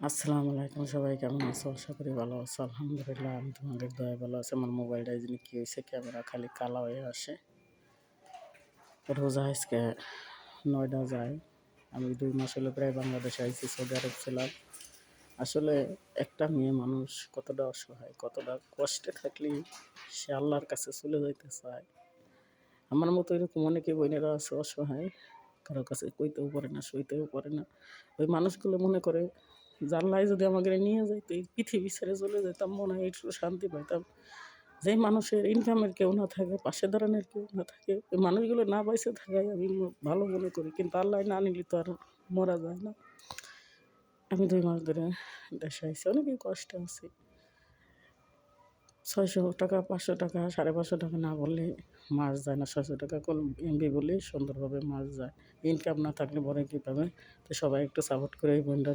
আসসালামু আলাইকুম, সবাই কেমন আছো? আশা করি ভালো আছো। আলহামদুলিল্লাহ, আমি তোমাদের দয়ায় ভালো আছি। আমার মোবাইলটা এই কি হয়েছে, ক্যামেরা খালি কালা হয়ে আসে। রোজা আজকে 9টা যায়। আমি 2 মাস হলো প্রায় বাংলাদেশে আইছি, সৌদি আরব ছিলাম। আসলে একটা মেয়ে মানুষ কতটা অসহায়, কতটা কষ্টে থাকলেই সে আল্লাহর কাছে চলে যাইতে চায়। আমার মতো এরকম অনেকে বোনেরা আছে অসহায়, কারো কাছে কইতেও পারে না, সইতেও পারে না। ওই মানুষগুলো মনে করে জানলাই যদি আমাকে নিয়ে যাইতো, এই পৃথিবী ছেড়ে চলে যেতাম, মনে হয় একটু শান্তি পাইতাম। যেই মানুষের ইনকামের কেউ না থাকে, পাশে দাঁড়ানোর কেউ না থাকে, ওই মানুষগুলো না বাইসে থাকাই আমি ভালো মনে করি। কিন্তু আল্লাহ না নিলে তো আর মরা যায় না। আমি 2 মাস ধরে দেশে আইসি, অনেকই কষ্টে আছি। 600 টাকা, 500 টাকা, 550 টাকা না বললে মাস যায় না। 600 টাকা কোন এমবি বলে সুন্দরভাবে মাস যায়। ইনকাম না থাকলে পরে কীভাবে? তো সবাই একটু সাপোর্ট করে এই বোনটা